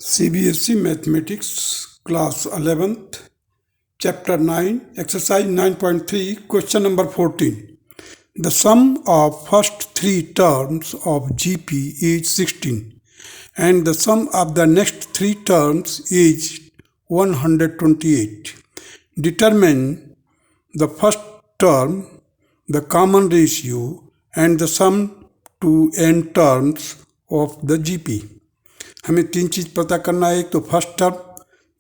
CBSE Mathematics Class 11th Chapter 9 Exercise 9.3 Question number 14. The sum of first three terms of GP is 16 and the sum of the next three terms is 128. Determine the first term, the common ratio and the sum to n terms of the GP. हमें तीन चीज़ पता करना है, एक तो first term,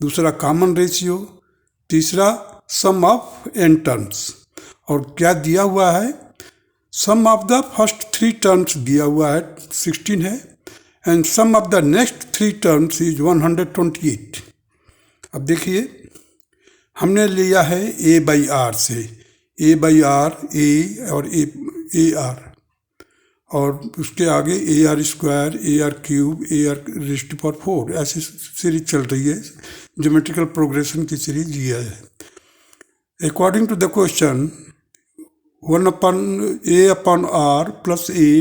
दूसरा common ratio, तीसरा सम of N terms. और क्या दिया हुआ है? Sum of the first three terms दिया हुआ है 16 है and sum of the next three terms is 128। अब देखिए, हमने लिया है ए बाई आर से, ए बाई आर ए और ए आर, और उसके आगे A are square, A R cube, A R raised to power 4, ऐसी सीरीज चल रही है। ज्योमेट्रिकल प्रोग्रेशन की सीरीज ये है। अकॉर्डिंग टू द क्वेश्चन 1 अपन ए अपन R plus A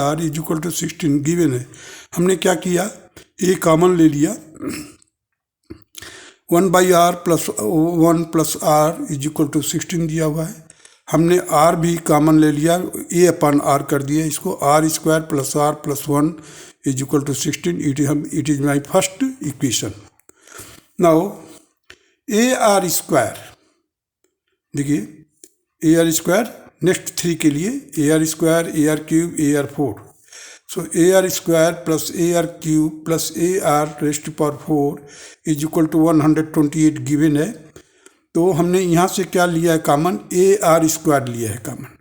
R is equal to 16 given है। हमने क्या किया? ए कॉमन ले लिया, 1 by R plus 1 plus R is equal to 16 दिया हुआ है। हमने आर भी कॉमन ले लिया, ए अपन आर कर दिया, इसको r square plus are plus 1 is equal to 16। It is my first equation. Now a are square, देखिए a are square next three के लिए, a are square, A R cube, A r 4। So a are square plus A R cube plus A R raised to power 4 is equal to 128 given है। तो हमने यहाँ से क्या लिया है कॉमन? ए आर स्क्वायर लिया है कॉमन।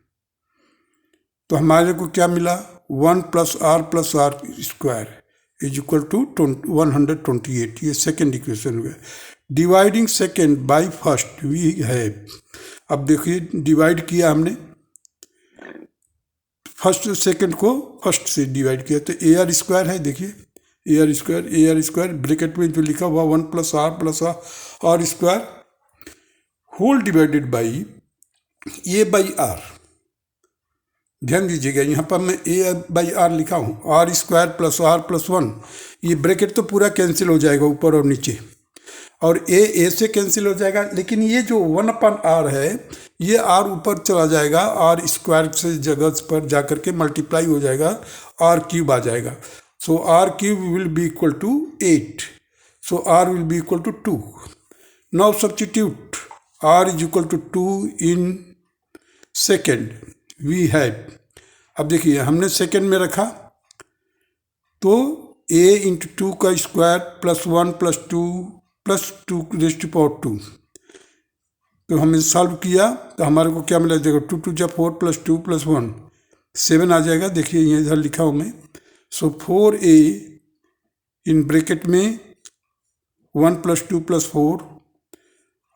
तो हमारे को क्या मिला? 1 plus R square is equal to 128। ये सेकेंड इक्वेशन हुआ। Dividing second by first we have. अब देखिए, डिवाइड किया हमने, फर्स्ट सेकेंड को फर्स्ट से डिवाइड किया, तो ए आर स्क्वायर है। देखिए ए आर स्क्वायर ब्रैकेट में जो लिखा हुआ 1 plus R square whole divided by A by R. ध्यान दीजिएगा, यहाँ पर मैं ए बाई आर लिखा हूँ, R square plus are plus 1। ये ब्रैकेट तो पूरा कैंसिल हो जाएगा ऊपर और नीचे, और ए से कैंसिल हो जाएगा, लेकिन ये जो 1 अपन आर है, ये आर ऊपर चला जाएगा, आर स्क्वायर से जगह पर जाकर के मल्टीप्लाई हो जाएगा, आर क्यूब आ जाएगा। So r cube will be equal to 8, so r will be equal to 2। Now substitute r is equal to 2 in second we had। अब देखिए, हमने सेकेंड में रखा, तो a इंटू 2 का square plus 1 plus 2 raised to power 2। तो हमने solve किया तो हमारे को क्या मिला? देखो 2 2 4 प्लस 2 प्लस 1 7 आ जाएगा। देखिए ये इधर लिखा हूँ मैं। सो 4a इन ब्रैकेट में 1 प्लस 2 प्लस 4।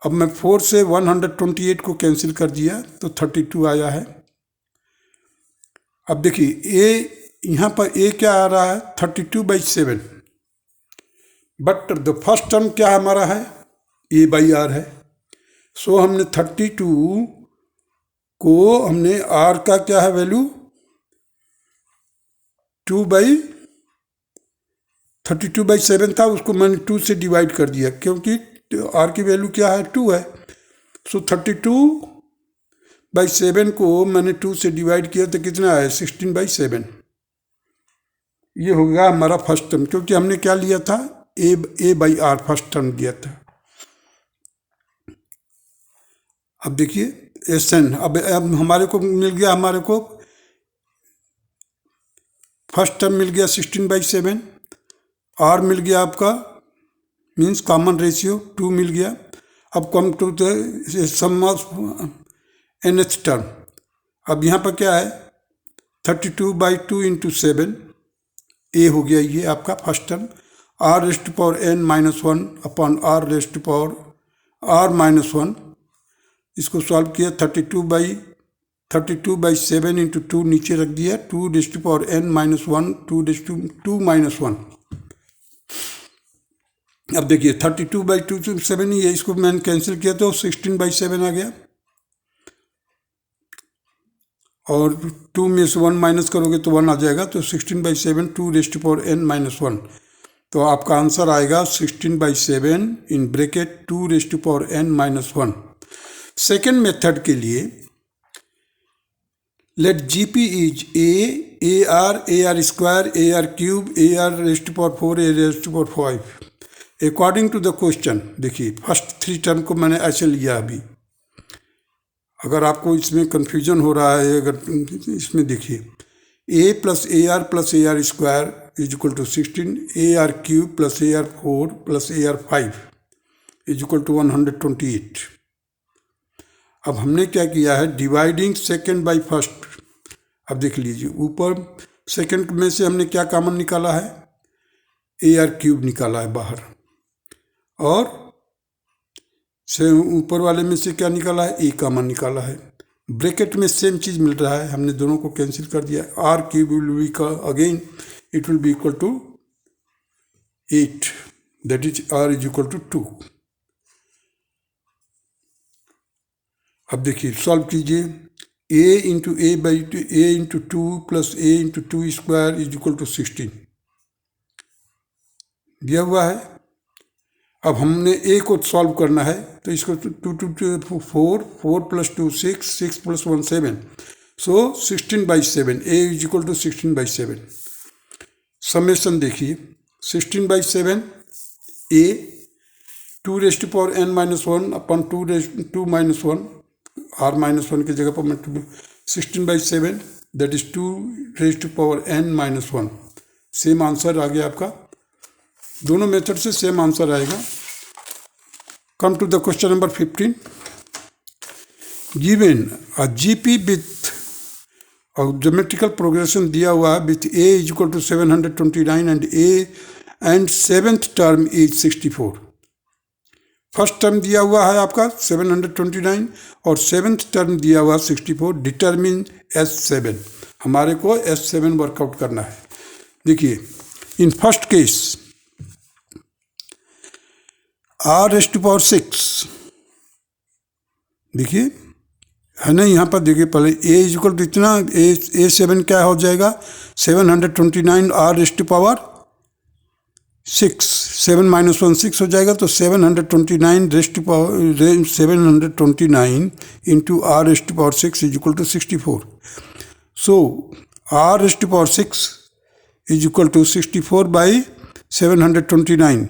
अब मैं 4 से 128 को कैंसिल कर दिया तो 32 आया है। अब देखिए ए, यहाँ पर ए क्या आ रहा है? 32/7। बट द फर्स्ट टर्म क्या हमारा है? ए बाई आर है। सो हमने 32 को, हमने आर का क्या है वैल्यू? 32/7 था, उसको मैंने 2 से डिवाइड कर दिया, क्योंकि आर की वैल्यू क्या है? 2 है। सो 32/7 को मैंने 2 से डिवाइड किया तो कितना है? 16/7। ये होगा हमारा फर्स्ट टर्म, क्योंकि हमने क्या लिया था? ए बाई आर फर्स्ट टर्म दिया था। अब देखिए एस एन, अब हमारे को मिल गया, हमारे को फर्स्ट टर्म मिल गया 16/7, आर मिल गया आपका मीन्स कॉमन रेशियो 2 मिल गया। अब come to the sum of nth term. अब यहाँ पर क्या है? 32/2 इंटू 7 ए हो गया, ये आपका first term. R raised to power n-1 upon R raised to power r-1। इसको सॉल्व किया, 32/7 इंटू 2 नीचे रख दिया, 2 raised to power n-1, 2 raised to 2-1। अब देखिए 32/2 7 ही है, इसको मैंने कैंसिल किया तो 16/7 आ गया, और 2 में से 1 माइनस करोगे तो 1 आ जाएगा, तो 16/7 2 रेज़्ड टू पावर n-1। तो आपका आंसर आएगा 16/7 in bracket 2⁻n-1। Second method के लिए let GP is AR square, AR cube, AR⁴, AR⁴ according to the question. देखिए फर्स्ट थ्री टर्म को मैंने ऐसे लिया अभी। अगर आपको इसमें कंफ्यूजन हो रहा है, अगर इसमें देखिए A + AR + AR² = 16, AR³ + AR⁴ + AR⁵ = 128। अब हमने क्या किया है, डिवाइडिंग सेकेंड बाय फर्स्ट। अब देख लीजिए ऊपर सेकेंड में से हमने क्या कॉमन निकाला है, AR³ निकाला है बाहर, और से ऊपर वाले में से क्या निकाला है, A कॉमन निकाला है। ब्रैकेट में सेम चीज मिल रहा है, हमने दोनों को कैंसिल कर दिया। R³ will be again it will be equal to 8, that is R = 2। अब देखिए सॉल्व कीजिए। A × 2 + A × 2² = 16 दिया हुआ है। अब हमने A को सॉल्व करना है, तो इसको 2 × 2 4, 4 + 2 6, 6 + 1 7, सो 16/7, A = 16/7। समेशन देखिए 16/7 A 2⁻n-1 अपन 2⁻1 r-1 की जगह पर मैं 16/7 that is 2⁻n-1। Same answer आ गया आपका, दोनों मेथड से सेम आंसर आएगा। Come to the question number 15। Given a GP with geometrical progression दिया हुआ है with A = 729 and seventh term is 64। First term दिया हुआ है आपका 729 और सेवेंथ टर्म दिया हुआ 64। डिटरमिन S7, हमारे को S7 वर्कआउट करना है। देखिए इन फर्स्ट केस r⁴ देखिए है ना, यहाँ पर देखिए पहले A = इतना, A7 क्या हो जाएगा, 729 r⁴ 6, 7 - 1 6 हो जाएगा, तो 729 into r⁴ = 64। सो r⁴ = 64/729।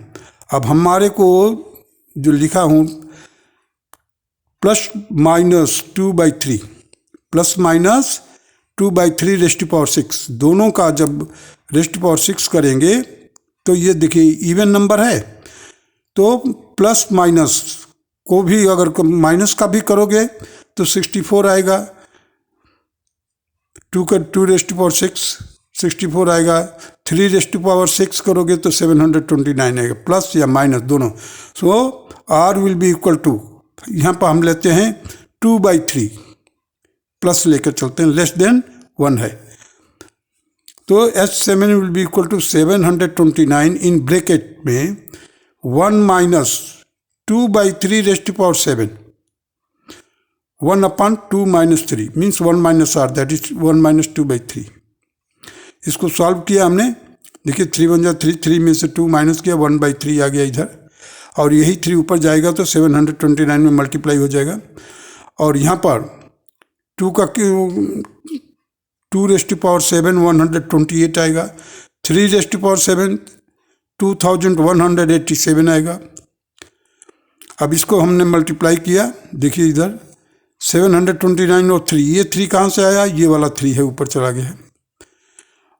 अब हमारे को जो लिखा हूँ ±2/3 ±2/3⁻6, दोनों का जब ⁻6 करेंगे तो ये देखिए इवन नंबर है, तो प्लस माइनस को भी अगर माइनस का भी करोगे तो 64 आएगा। 2⁻6 64 आएगा। 3⁻6 करोगे तो 729 आएगा, प्लस या माइनस दोनों। So R will be equal to, यहाँ पर हम लेते हैं 2/3, प्लस लेकर चलते हैं, लेस देन 1 है, तो S7 will be equal to 729 in bracket में 1 - 2/3⁻7, 1/2 - 3 मीन्स 1 - R, दैट इज 1 - 2/3। इसको सॉल्व किया हमने, देखिए 3 × 1 = 3, 3 में से 2 माइनस किया, 1/3 आ गया इधर, और यही 3 ऊपर जाएगा तो 729 में मल्टीप्लाई हो जाएगा। और यहाँ पर 2⁻7 128 आएगा, 3⁻7 2187 आएगा। अब इसको हमने मल्टीप्लाई किया, देखिए इधर 729 और 3, ये 3 कहाँ से आया, ये वाला 3 है, ऊपर चला गया है।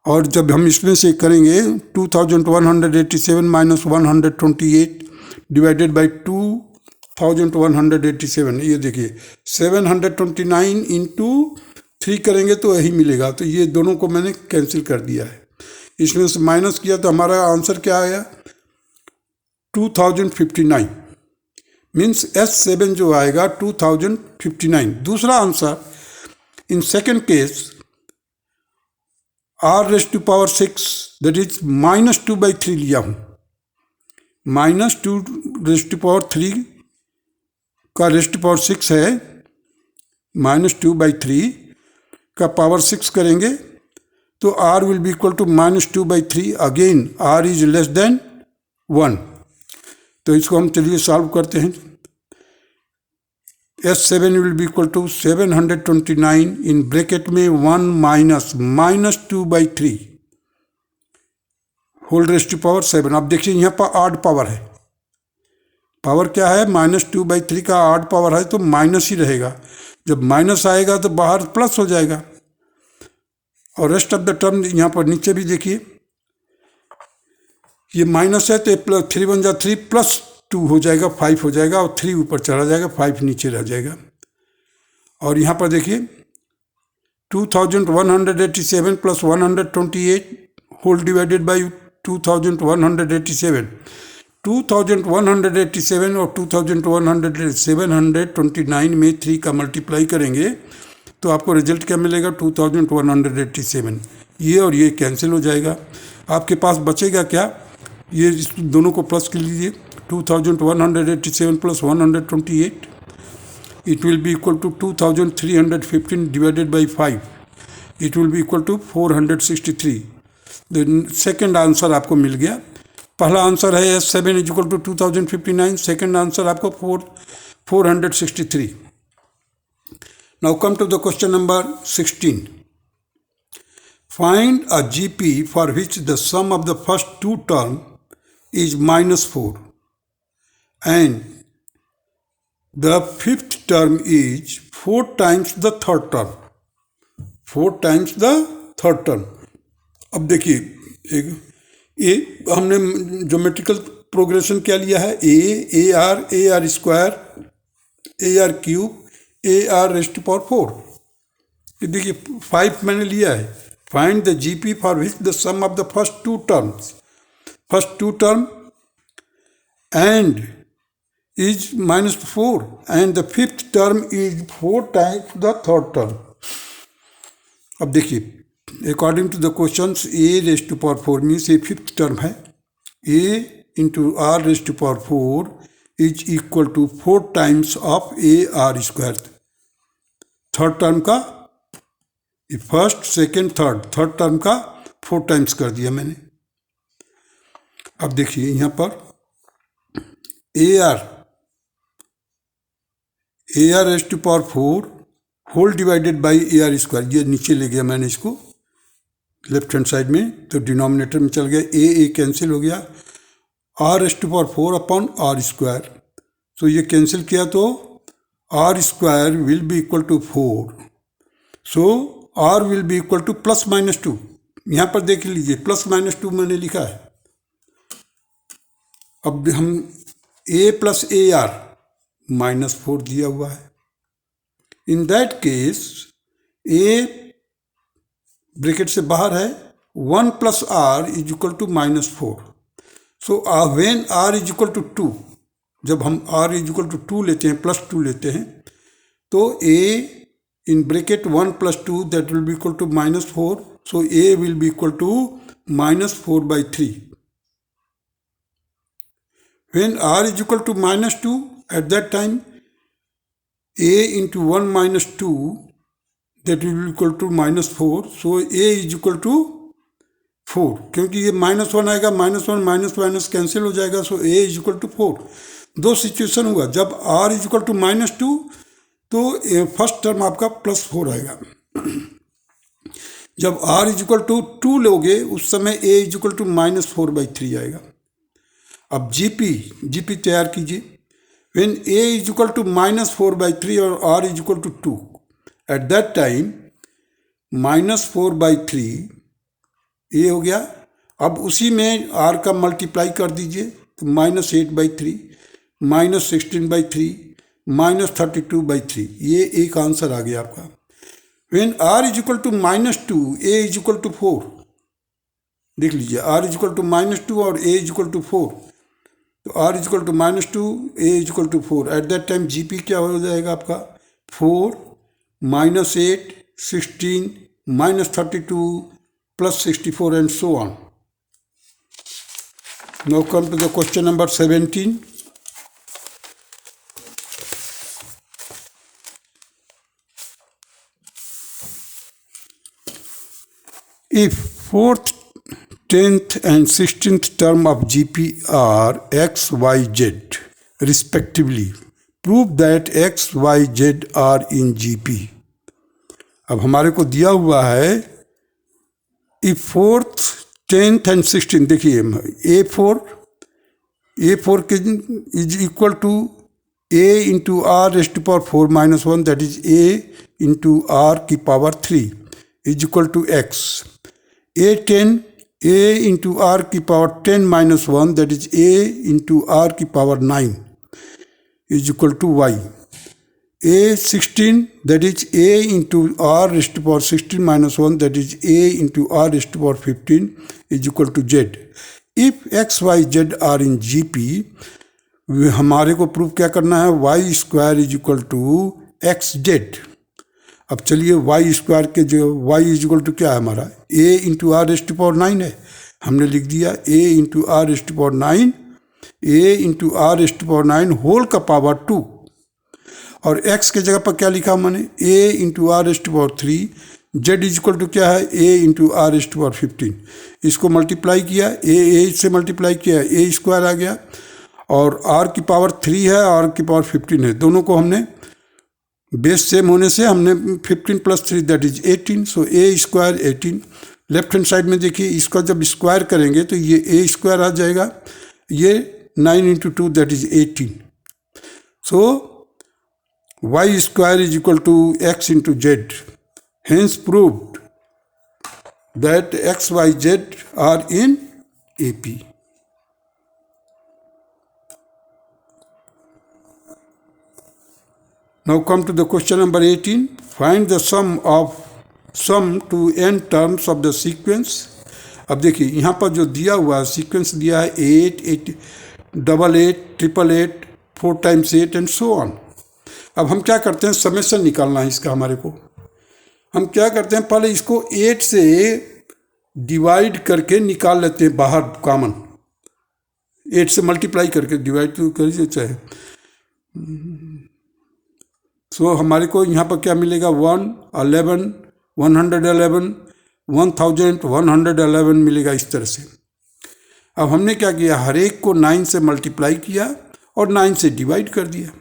और जब हम इसमें से करेंगे 2187 - 128 डिवाइडेड बाई 2187, ये देखिए 729 इंटू 3 करेंगे तो यही मिलेगा, तो ये दोनों को मैंने कैंसिल कर दिया है। इसमें से माइनस किया तो हमारा आंसर क्या आया, 2059, मीन्स S7 जो आएगा 2059। दूसरा answer in second case r⁻6 that is -2/3 लिया हूँ, -2⁻3 का ⁻6 है, -2/3 का पावर 6 करेंगे तो r will be equal to -2/3। Again r is less than 1। तो इसको हम चलिए सॉल्व करते हैं। S7 will be equal to 729 in bracket में 1 minus 2/3 whole raise to power 7। अब देखिए यहाँ पर ऑड पावर है, पावर क्या है, -2/3 का ऑड पावर है तो माइनस ही रहेगा। जब माइनस आएगा तो बाहर प्लस हो जाएगा। और रेस्ट ऑफ द टर्म यहाँ पर नीचे भी देखिए, ये माइनस है तो 3 × 3 +2 हो जाएगा, 5 हो जाएगा, और 3 ऊपर चला जाएगा, 5 नीचे रह जाएगा। और यहाँ पर देखिए 2187 + 128 होल डिवाइडेड बाई 2187। 2187 और 729 में 3 का मल्टीप्लाई करेंगे तो आपको रिजल्ट क्या मिलेगा, 2187। ये और ये कैंसिल हो जाएगा। आपके पास बचेगा क्या, ये इस दोनों को प्लस कर लीजिए। 2187 + 128 it will be equal to 2315 divided by 5, it will be equal to 463। Second answer आपको मिल गया। पहला आंसर है S7 = 2059, सेकेंड आंसर आपको 463। Now come to the question number 16. Find a GP for which the sum of the first two terms is -4 and the fifth term is 4 times the third term. 4 times the third term. अब देखिए ये हमने geometrical progression क्या लिया है, AR square AR³ AR⁴। ये देखिए 5 मैंने लिया है। Find the GP for which the sum of the first two term and is -4 and the fifth term is 4 times the third term. अब देखिए according to the questions A⁴ means ये fifth term है, A × R⁴ is equal to 4 times of AR²। Third term का first second third term का 4 times कर दिया मैंने। अब देखिए यहाँ पर AR⁴ whole divided by AR², ये नीचे ले गया मैंने इसको लेफ्ट हैंड साइड में, तो डिनोमिनेटर में चल गया, A कैंसिल हो गया, R⁴ अपॉन R²। तो ये कैंसिल किया तो R² will be equal to 4, so R will be equal to +-2। यहाँ पर देख लीजिए +-2 मैंने लिखा है। अब हम A + AR -4 दिया हुआ है। In that case A bracket से बाहर है, 1 + R = -4। सो व्हेन R = 2, जब हम R = 2 लेते हैं, +2 लेते हैं, तो A in bracket 1 + 2 that will be equal to -4. So A will be equal to -4/3. When R is equal to -2, at that time A into 1 - 2 that will be equal to -4. So A is equal to 4, क्योंकि ये -1 आएगा, -1 - cancel हो जाएगा, सो A is equal to 4। दो situation हुआ, जब R is equal to -2 तो first term आपका +4 आएगा। जब R is equal to 2 लोगे उस समय A is equal to -4/3 आएगा। अब GP तैयार कीजिए। When A is equal to -4/3 और R is equal to 2, at that time -4/3 A हो गया। अब उसी में R का मल्टीप्लाई कर दीजिए, तो -8/3, -16/3, -32/3, ये एक आंसर आ गया आपका। When R is equal to -2, A is equal to 4, देख लीजिए R is equal to -2 और A is equal to 4, तो R is equal to -2, A is equal to 4। At that time GP क्या हो जाएगा आपका, 4 -8 16 -32 +64 and so on. Now come to the question number 17. If fourth 10th and 16th term of GP are x, y, z respectively. Prove that x, y, z are in GP. अब हमारे को दिया हुआ है if 4th, 10th and 16th, देखिए A4 is equal to a into r raised to power 4 minus 1, that is a into r की power 3 is equal to x. A10 a into r की power 10 minus 1, that is a into r की power 9 is equal to y. A16, that is a into r raised to power 16 minus 1, that is a into r raised to power 15 is equal to z. If x, y, z are in GP, हमारे को prove क्या करना है, Y square is equal to X Z. अब चलिए Y square के जो Y is equal to क्या है हमारा, a into r raised to power 9 है, हमने लिख दिया a into r raised to power 9, a into r raised to power 9 whole का पावर 2, और एक्स के जगह पर क्या लिखा मैंने, a into r raised to power 3, z is equal to क्या है, ए into r raised to power 15. इसको मल्टीप्लाई किया, ए से मल्टीप्लाई किया, ए स्क्वायर आ गया, और r की पावर 3 है, r की पावर 15 है, दोनों को हमने बेस सेम होने से हमने 15 plus 3 that is 18. So A square 18. Left hand side में देखिए इसका जब स्क्वायर करेंगे तो ये ए स्क्वायर आ जाएगा, ये 9 into 2 that is 18. So Y square is equal to X into Z. Hence proved that X Y Z are in AP. Now come to the question number 18. Find the sum to n terms of the sequence. अब देखिए यहाँ पर जो दिया हुआ है sequence दिया है 8, 8, 88, 888, 4 times 8 and so on. अब हम क्या करते हैं, समेशन निकालना है इसका हमारे को. हम क्या करते हैं, पहले इसको 8 से डिवाइड करके निकाल लेते हैं बाहर कॉमन. 8 से मल्टीप्लाई करके डिवाइड तो करिए चाहे. सो हमारे को यहाँ पर क्या मिलेगा, 111, 111, 1111 मिलेगा इस तरह से. अब हमने क्या किया, हर एक को 9 से मल्टीप्लाई किया और 9 से डिवाइड कर दिया.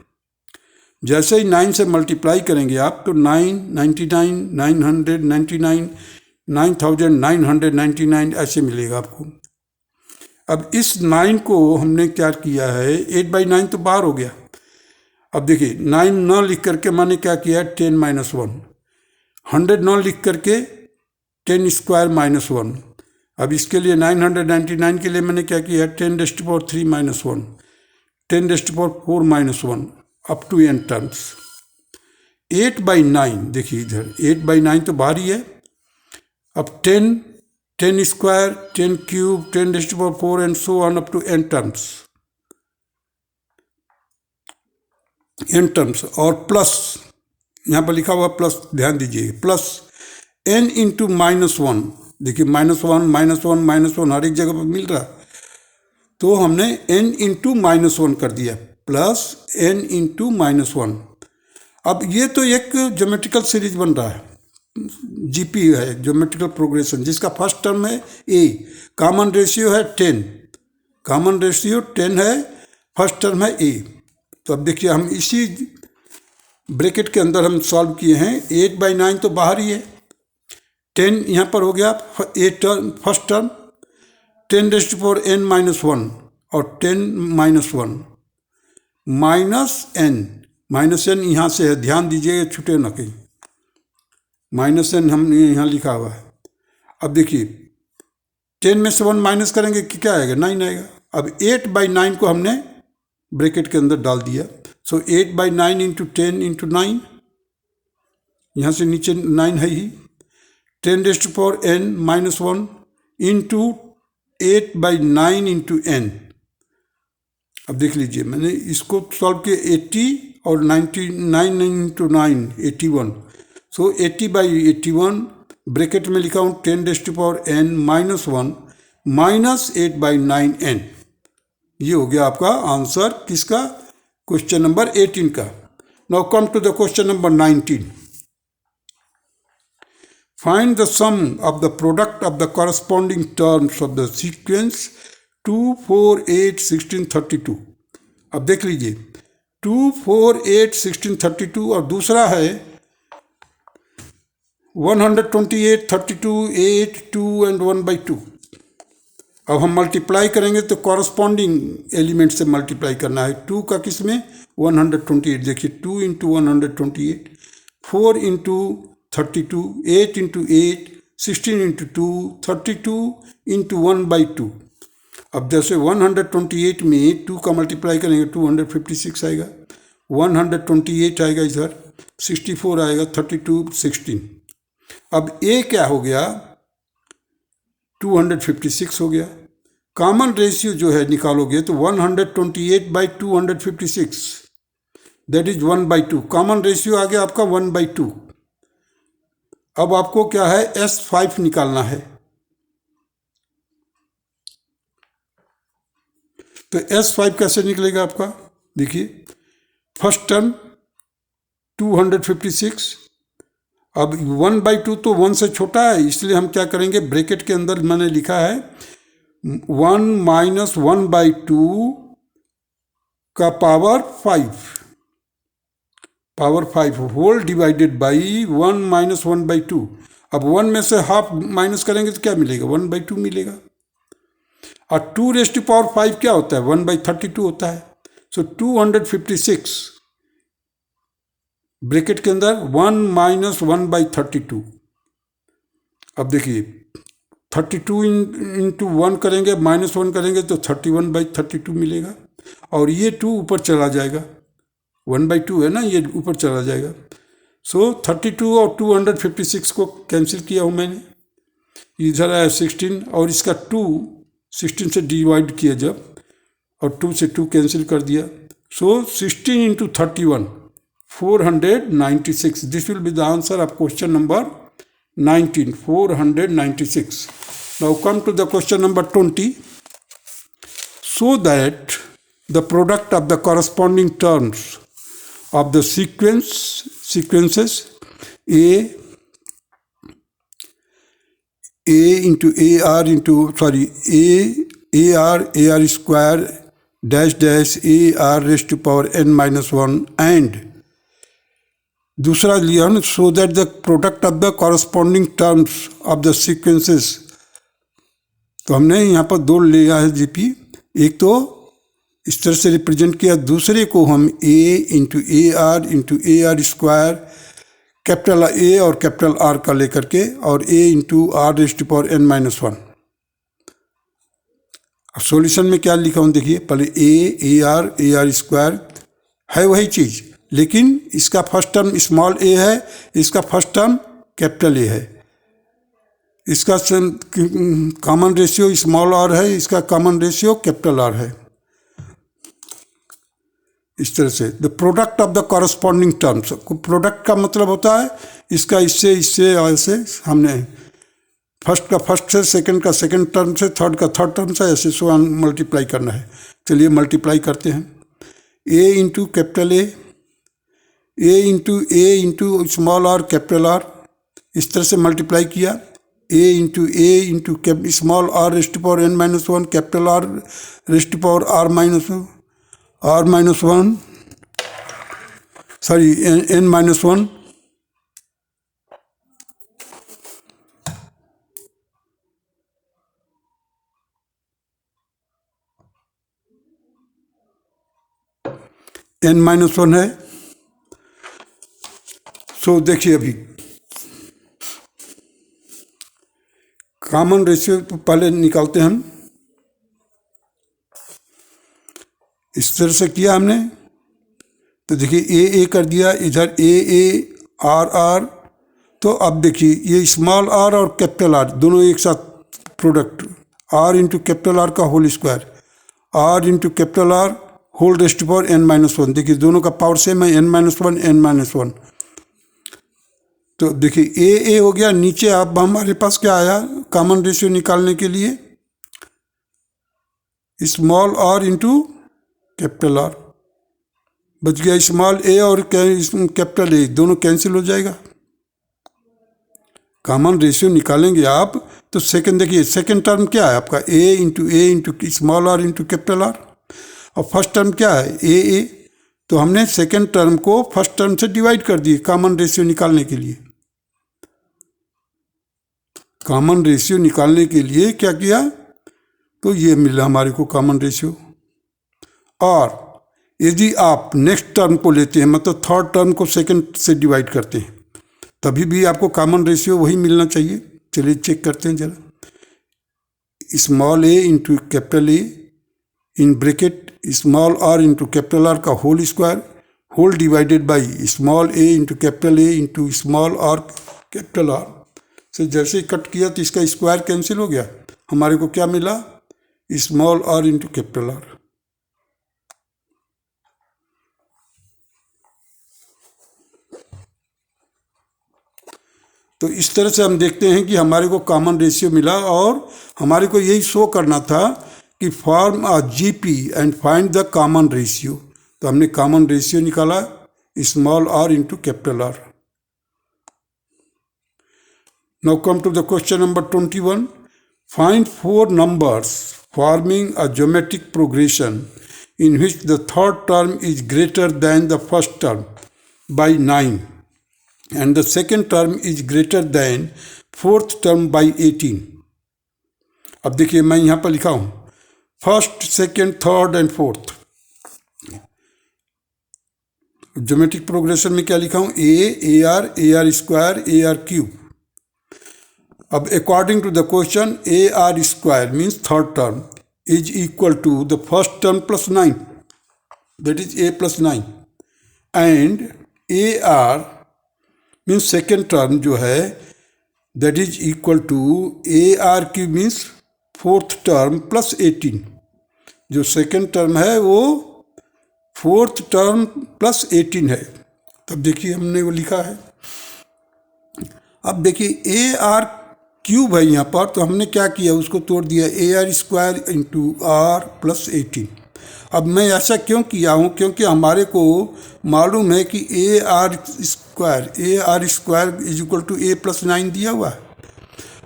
जैसे ही 9 से मल्टीप्लाई करेंगे आप तो 999, 999, 9999 ऐसे मिलेगा आपको. अब इस 9 को हमने क्या किया है, 8/9 तो बाहर हो गया. अब देखिए 9 न लिख करके मैंने क्या किया, 10 - 1. 100 न लिख करके 10 स्क्वायर -1. अब इसके लिए 999 के लिए मैंने क्या किया, 10⁻³ -1, 10⁻⁴ -1 अप टू n टर्म्स. 8/9 देखिए इधर 8/9 तो बाहर ही है. अब 10 square, 10 cube, 10⁻⁴ and so on up to n terms. n terms और प्लस यहाँ पर लिखा हुआ प्लस, ध्यान दीजिए, प्लस n इंटू -1. देखिए -1 हर एक जगह पर मिल रहा, तो हमने n इंटू -1 कर दिया, प्लस n इंटू -1. अब ये तो एक ज्योमेट्रिकल सीरीज बन रहा है, GP है, ज्योमेट्रिकल प्रोग्रेशन, जिसका फर्स्ट टर्म है a, कॉमन रेशियो है 10, कॉमन रेशियो 10 है, फर्स्ट टर्म है a. तो अब देखिए हम इसी ब्रैकेट के अंदर हम सॉल्व किए हैं. 8/9 तो बाहर ही है, 10 यहाँ पर हो गया फर्स्ट टर्म, 10⁻n -1 और 10 -1 -n यहाँ से है, ध्यान दीजिएगा छूटे ना कहीं, -n हमने यहाँ लिखा हुआ है. अब देखिए 10 में से 1 माइनस करेंगे कि क्या आएगा, 9 आएगा. अब 8/9 को हमने ब्रैकेट के अंदर डाल दिया. सो 8/9 इंटू 10 इंटू 9, यहाँ से नीचे 9 है ही, 10⁻n -1 इंटू 8/9 इंटू n. अब देख लीजिए मैंने इसको सॉल्व किया, 80 और 99 इंटू 9 81. सो 80/81 ब्रैकेट में लिखा हूँ 10⁻n -1 माइनस 8/9n. ये हो गया आपका आंसर किसका, क्वेश्चन नंबर 18 का. Now come to the question number 19. Find the sum of the product of the corresponding terms of the sequence 2, 4, 8, 16, 32. अब देख लीजिए 2, 4, 8, 16, 32 और दूसरा है 128, 32, 8, 2 and 1/2. अब हम मल्टीप्लाई करेंगे तो कॉरस्पॉन्डिंग एलिमेंट से मल्टीप्लाई करना है। 2 का किस में 128, देखिए 2 into 128, 4 into 32, 8 into 8, 16 into 2, 32 into 1/2। अब जैसे 128 में 2 का मल्टीप्लाई करेंगे 256 आएगा, 128 आएगा इधर, 64 आएगा, 32, 16। अब ए क्या हो गया 256 हो गया। कॉमन रेशियो जो है निकालोगे तो 128/256 दैट इज 1/2। कॉमन रेशियो आ गया आपका 1/2। अब आपको क्या है S5 निकालना है। तो S5 कैसे निकलेगा आपका, देखिए फर्स्ट टर्म 256, अब 1/2 तो 1 से छोटा है, इसलिए हम क्या करेंगे ब्रैकेट के अंदर मैंने लिखा है 1 माइनस 1/2 का power 5 whole divided by 1 minus 1/2। अब 1 में से हाफ माइनस करेंगे तो क्या मिलेगा 1/2 मिलेगा। और 2⁵ क्या होता है 1/32 होता है। सो 256 ब्रैकेट के अंदर 1 माइनस 1/32। अब देखिए 32 इंटू 1 करेंगे माइनस 1 करेंगे तो 31/32 मिलेगा, और ये 2 ऊपर चला जाएगा, 1/2 है ना, ये ऊपर चला जाएगा। सो 32 और 256 को कैंसिल किया हूँ मैंने, इधर आया 16 और इसका 2 16 से डिवाइड किया जब, और 2 से 2 कैंसिल कर दिया। सो 16 into 31 496। This will be the answer of question number 19, 496. Now come to the question number 20. So that the product of the corresponding terms of the sequences A into AR into AR square dash dash AR raised to power n minus 1 and दूसरा लिया ना so that the product of the corresponding terms of the sequences. तो हमने यहाँ पर 2 लिया है GP, एक तो इस तरह से रिप्रेजेंट किया, दूसरे को हम A into AR square capital A और कैपिटल R का लेकर के, और A into R raised to power n minus 1। अब सॉल्यूशन में क्या लिखा हूँ देखिए, पहले AR स्क्वायर है वही चीज़, लेकिन इसका फर्स्ट टर्म स्मॉल a है, इसका फर्स्ट टर्म कैपिटल A है। इसका कॉमन रेशियो स्मॉल r है, इसका कॉमन रेशियो कैपिटल R है। इस तरह से the product of the corresponding terms, product का मतलब होता है इसका इससे ऐसे, हमने फर्स्ट का फर्स्ट से, सेकंड का सेकंड टर्म से, थर्ड का थर्ड टर्म से, ऐसे सो मल्टीप्लाई करना है। चलिए मल्टीप्लाई करते हैं। A into capital A into small r capital R, इस तरह से मल्टीप्लाई किया। A into small r raised to power n minus 1 capital R raised to power r minus 1 sorry n minus 1 n minus 1 है। सो देखिए अभी common ratio पहले निकालते हैं हम। इस तरह से किया हमने, तो देखिए A कर दिया, इधर A R। तो अब देखिए ये स्मॉल r और कैपिटल R दोनों एक साथ product, R into capital R का whole square, R into capital R whole raised to power n minus 1। देखिए दोनों का पावर सेम है, n माइनस 1। तो देखिए A हो गया, नीचे अब हमारे पास क्या आया कॉमन रेशियो निकालने के लिए, small r into capital R, बच गया स्मॉल a और कैपिटल A दोनों कैंसिल हो जाएगा। कॉमन रेशियो निकालेंगे आप तो सेकंड देखिए, सेकंड टर्म क्या है आपका a into small are into capital r, और फर्स्ट टर्म क्या है ए। तो हमने सेकंड टर्म को फर्स्ट टर्म से डिवाइड कर दिए कॉमन रेशियो निकालने के लिए। कॉमन रेशियो निकालने के लिए क्या किया, तो ये मिला हमारे को कॉमन रेशियो। और यदि आप नेक्स्ट टर्म को लेते हैं, मतलब थर्ड टर्म को सेकंड से डिवाइड करते हैं, तभी भी आपको कॉमन रेशियो वही मिलना चाहिए। चलिए चेक करते हैं जरा। Small a into capital a in bracket small are into capital r का whole square, whole divided by small a into capital a into small r capital r से जैसे ही कट किया तो इसका स्क्वायर कैंसिल हो गया, हमारे को क्या मिला small are into capital R. तो इस तरह से हम देखते हैं कि हमारे को कॉमन रेशियो मिला, और हमारे को यही शो करना था कि form a GP and find the common ratio. तो हमने कॉमन रेशियो निकाला small are into capital R. Now come to the question number 21। Find 4 numbers forming a geometric progression in which the third term is greater than the first term by 9 and the second term is greater than fourth term by 18। अब देखिए मैं यहाँ पर लिखा हूँ first, second, third and fourth. Geometric progression में क्या लिखा हूँ a are square A R cube. अब according to the question a are square means third term is equal to the first term plus 9, that is a plus 9, and a r means second term जो है that is equal to a r की means fourth term plus 18। जो second term है वो fourth term plus 18 है। तब देखिए हमने वो लिखा है। अब देखिए ए आर क्यूब है यहाँ पर, तो हमने क्या किया उसको तोड़ दिया A are square into are plus 18। अब मैं ऐसा क्यों किया हूँ, क्योंकि हमारे को मालूम है कि A are square is equal to A plus 9 दिया हुआ है।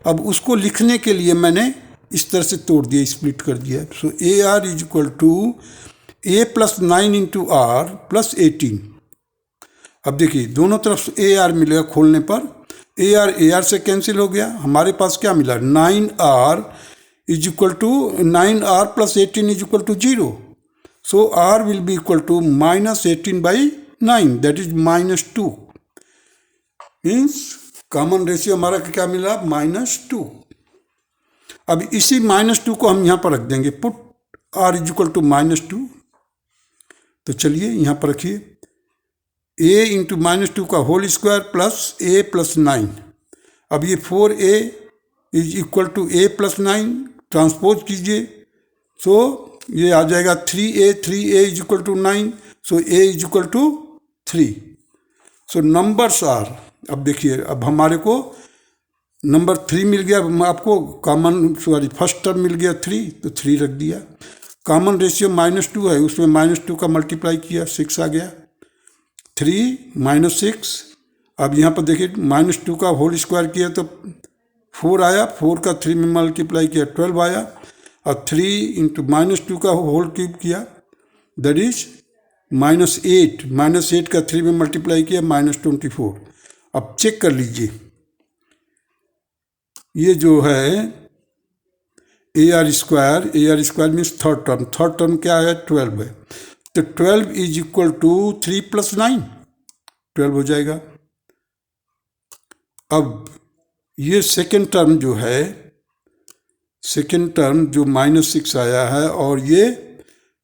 अब उसको लिखने के लिए मैंने इस तरह से तोड़ दिया, स्प्लिट कर दिया। So a are is equal to A plus 9 into are plus 18। अब देखिए दोनों तरफ ए आर मिलेगा खोलने पर, ए आर से कैंसिल हो गया, हमारे पास क्या मिला 9r is equal to 9r plus 18 is equal to 0। So r will be equal to -18 by 9 that is -2। Means common ratio हमारा क्या मिला -2। अब इसी -2 को हम यहाँ पर रख देंगे, put r is equal to -2। तो चलिए यहाँ पर रखिए a इंटू -2 का whole square plus a plus 9। अब ये 4a is equal to a plus 9 transpose कीजिए, सो ये आ जाएगा 3a is equal to 9, so a is equal to 3। So numbers are, अब देखिए अब हमारे को नंबर 3 मिल गया, आपको कॉमन फर्स्ट टर्म मिल गया 3, तो 3 रख दिया। कॉमन रेशियो -2 है, उसमें -2 का मल्टीप्लाई किया 6 आ गया, 3 -6। अब यहाँ पर देखिए -2 का होल स्क्वायर किया तो 4 आया, 4 का 3 में मल्टीप्लाई किया 12 आया, और 3 इंटू -2 का होल क्यूब किया दैट इज -8 का 3 में मल्टीप्लाई किया -24। अब चेक कर लीजिए, ये जो है A R square means third term क्या है 12 है, तो 12 इज इक्वल टू 3 प्लस 9 12 हो जाएगा। अब ये सेकेंड टर्म जो है, सेकेंड टर्म जो -6 आया है, और ये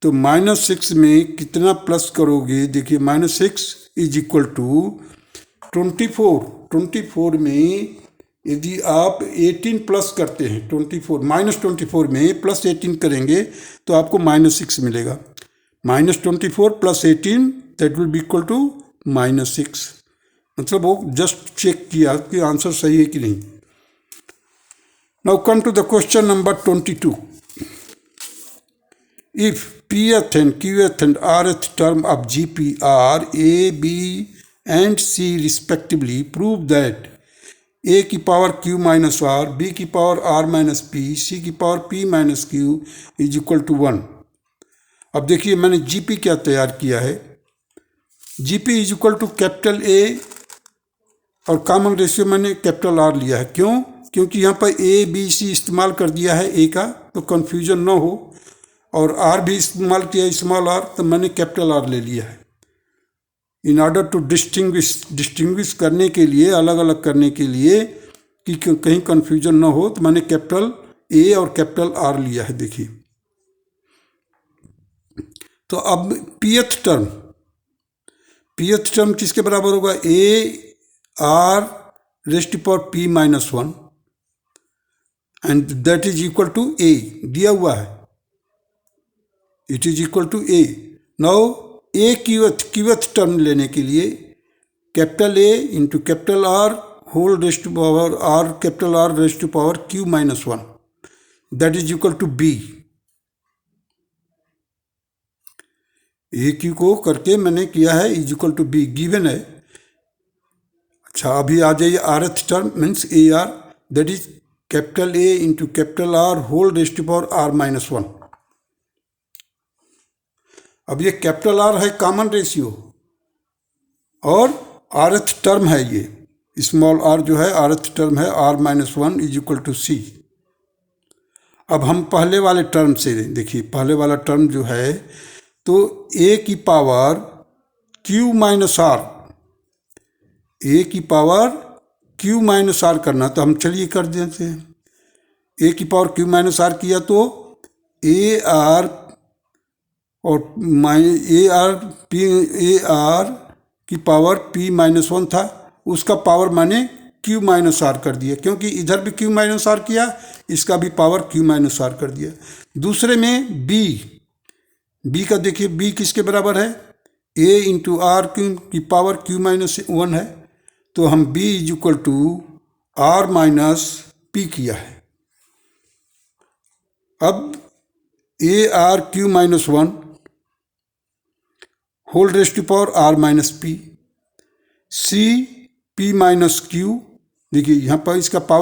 तो -6 में कितना प्लस करोगे, देखिए -6 इज इक्वल टू 24 में यदि आप 18 प्लस करते हैं, -24 में प्लस 18 करेंगे तो आपको -6 मिलेगा। -24 plus 18 that will be equal to -6। मतलब वो जस्ट चेक किया कि आंसर सही है कि नहीं। Now come to the question number 22। If pth and qth and rth term of GP are a, b and c respectively, prove that A की power Q minus R, B की power are minus P, C की power P minus Q is equal to 1। अब देखिए मैंने GP क्या तैयार किया है। GP is equal to capital A और कॉमन रेशियो मैंने कैपिटल आर लिया है। क्यों? क्योंकि यहाँ पर ए बी सी इस्तेमाल कर दिया है ए का, तो कन्फ्यूजन ना हो, और आर भी इस्तेमाल किया है स्मॉल आर, तो मैंने कैपिटल आर ले लिया है। इन ऑर्डर टू डिस्टिंग्विश करने के लिए, अलग अलग करने के लिए कि कहीं कन्फ्यूजन ना हो, तो मैंने कैपिटल ए और कैपिटल आर लिया है। देखिए तो अब पीएथ टर्म किसके बराबर होगा? A r raised to power P minus 1 and that is equal to a, दिया हुआ है, it is equal to a. Now a qth term लेने के लिए capital a into capital r whole raised to power r, capital r raised to power Q minus 1, that is equal to b. A q को करके मैंने किया है is equal to b, given है। अच्छा अभी आ जाइए rth term means a r, that is capital a into capital r whole raised to power are minus 1। अब ये कैपिटल आर है कॉमन रेशियो और आरथ टर्म है, ये स्मॉल आर जो है आरथ टर्म है, r minus 1 is equal to c. अब हम पहले वाले टर्म से देखिए, पहले वाला टर्म जो है तो ए की पावर क्यू माइनस आर, ए की पावर क्यू माइनस आर करना, तो हम चलिए कर देते हैं। ए की पावर क्यू माइनस आर किया तो ए आर और ए आर की पावर पी माइनस 1 था, उसका पावर मैंने क्यू माइनस आर कर दिया, क्योंकि इधर भी क्यू माइनस आर किया, इसका भी पावर क्यू माइनस आर कर दिया। दूसरे में बी का देखिए, बी किसके बराबर है? ए इंटू आर की पावर क्यू माइनस 1 है, तो हम b is equal to R minus P किया है। अब A R Q minus 1 whole raised to power are minus P, C P minus Q, देखिए यहाँ पर इसका पावर